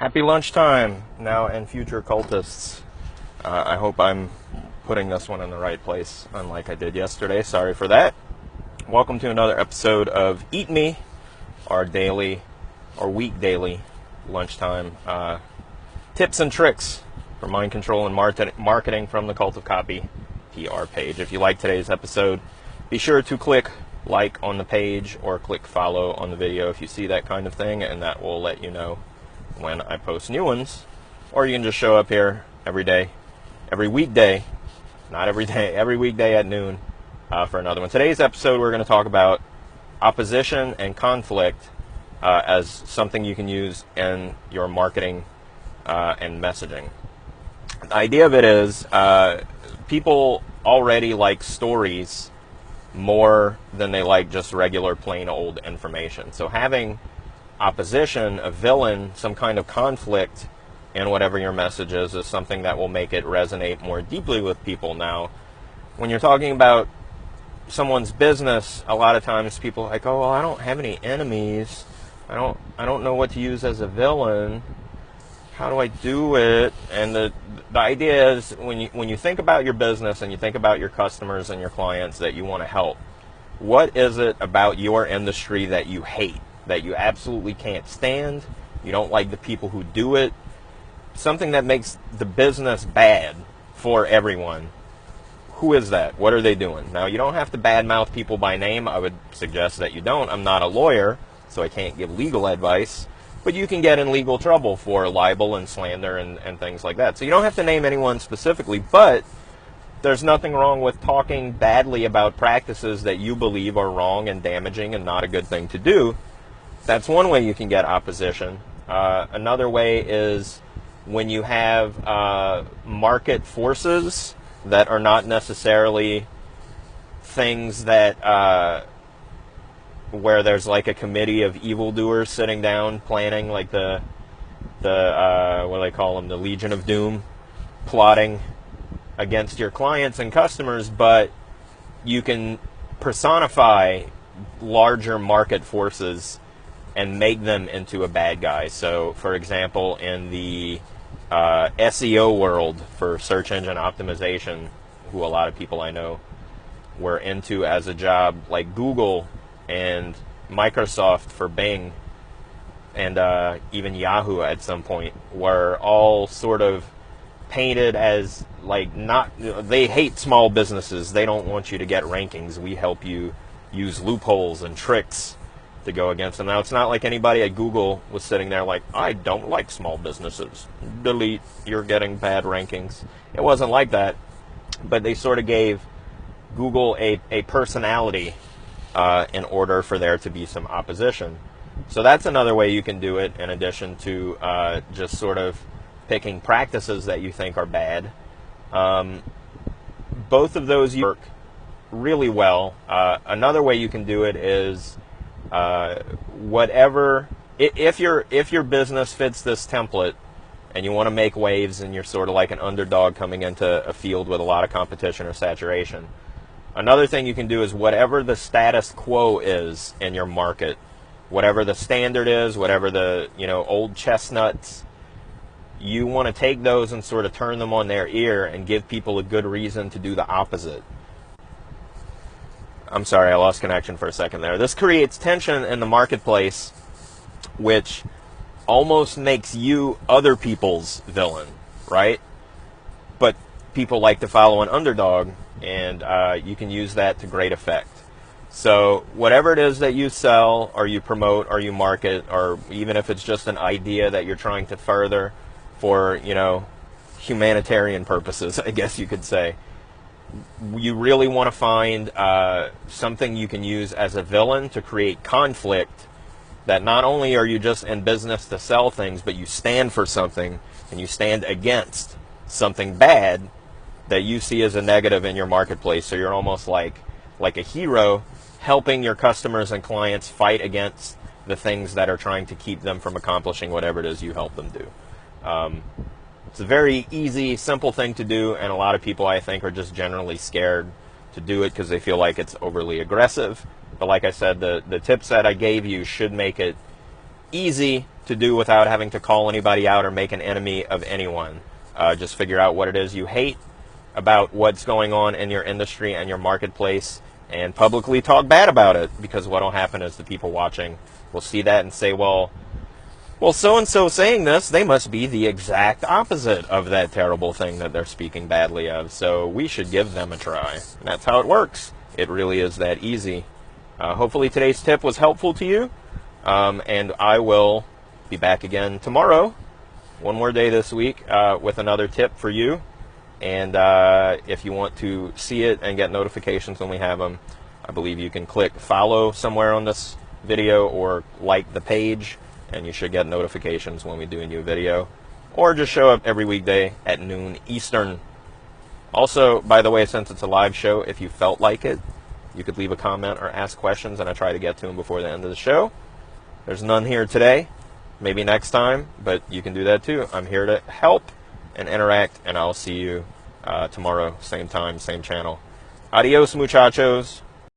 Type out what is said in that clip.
Happy lunchtime, now and future cultists. I hope I'm putting this one in the right place, unlike I did yesterday. Sorry for that. Welcome to another episode of Eat Me, our daily, or week daily lunchtime tips and tricks for mind control and marketing from the Cult of Copy PR page. If you like today's episode, be sure to click like on the page or click follow on the video if you see that kind of thing, and that will let you know when I post new ones. Or you can just show up here every day, every weekday, not every day, every weekday at noon for another one. Today's episode, we're going to talk about opposition and conflict as something you can use in your marketing and messaging. The idea of it is people already like stories more than they like just regular plain old information. So having opposition, a villain, some kind of conflict in whatever your message is something that will make it resonate more deeply with people. Now, when you're talking about someone's business, a lot of times people are like, oh, well, I don't have any enemies. I don't know what to use as a villain. How do I do it? And the idea is when you think about your business and you think about your customers and your clients that you want to help, what is it about your industry that you hate, that you absolutely can't stand? You don't like the people who do it. Something that makes the business bad for everyone. Who is that? What are they doing? Now, you don't have to badmouth people by name. I would suggest that you don't. I'm not a lawyer, so I can't give legal advice. But you can get in legal trouble for libel and slander and things like that. So you don't have to name anyone specifically, but there's nothing wrong with talking badly about practices that you believe are wrong and damaging and not a good thing to do. That's one way you can get opposition. Another way is when you have market forces that are not necessarily things that where there's like a committee of evildoers sitting down planning, like the what do they call them, the Legion of Doom, plotting against your clients and customers, but you can personify larger market forces and make them into a bad guy. So, for example, in the SEO world for search engine optimization, who a lot of people I know were into as a job, like Google and Microsoft for Bing, and even Yahoo at some point, were all sort of painted as like they hate small businesses. They don't want you to get rankings. We help you use loopholes and tricks to go against them. Now, it's not like anybody at Google was sitting there like, I don't like small businesses. Delete, you're getting bad rankings. It wasn't like that, but they sort of gave Google a personality in order for there to be some opposition. So that's another way you can do it, in addition to just sort of picking practices that you think are bad. Both of those work really well. Another way you can do it is if your business fits this template and you want to make waves and you're sort of like an underdog coming into a field with a lot of competition or saturation, another thing you can do is whatever the status quo is in your market, whatever the standard is, whatever the old chestnuts, you want to take those and sort of turn them on their ear and give people a good reason to do the opposite. I'm sorry, I lost connection for a second there. This creates tension in the marketplace, which almost makes you other people's villain, right? But people like to follow an underdog, and you can use that to great effect. So whatever it is that you sell or you promote or you market, or even if it's just an idea that you're trying to further for, humanitarian purposes, I guess you could say, you really want to find something you can use as a villain to create conflict, that not only are you just in business to sell things, but you stand for something and you stand against something bad that you see as a negative in your marketplace. So you're almost like a hero helping your customers and clients fight against the things that are trying to keep them from accomplishing whatever it is you help them do. It's a very easy, simple thing to do, and a lot of people, I think, are just generally scared to do it because they feel like it's overly aggressive. But like I said, the tips that I gave you should make it easy to do without having to call anybody out or make an enemy of anyone. Just figure out what it is you hate about what's going on in your industry and your marketplace, and publicly talk bad about it, because what will happen is the people watching will see that and say, well, so-and-so saying this, they must be the exact opposite of that terrible thing that they're speaking badly of, so we should give them a try. And that's how it works. It really is that easy. Hopefully today's tip was helpful to you, and I will be back again tomorrow, one more day this week, with another tip for you. And if you want to see it and get notifications when we have them, I believe you can click follow somewhere on this video or like the page, and you should get notifications when we do a new video, or just show up every weekday at noon Eastern. Also, by the way, since it's a live show, if you felt like it, you could leave a comment or ask questions, and I try to get to them before the end of the show. There's none here today, maybe next time, but you can do that too. I'm here to help and interact, and I'll see you tomorrow, same time, same channel. Adios, muchachos.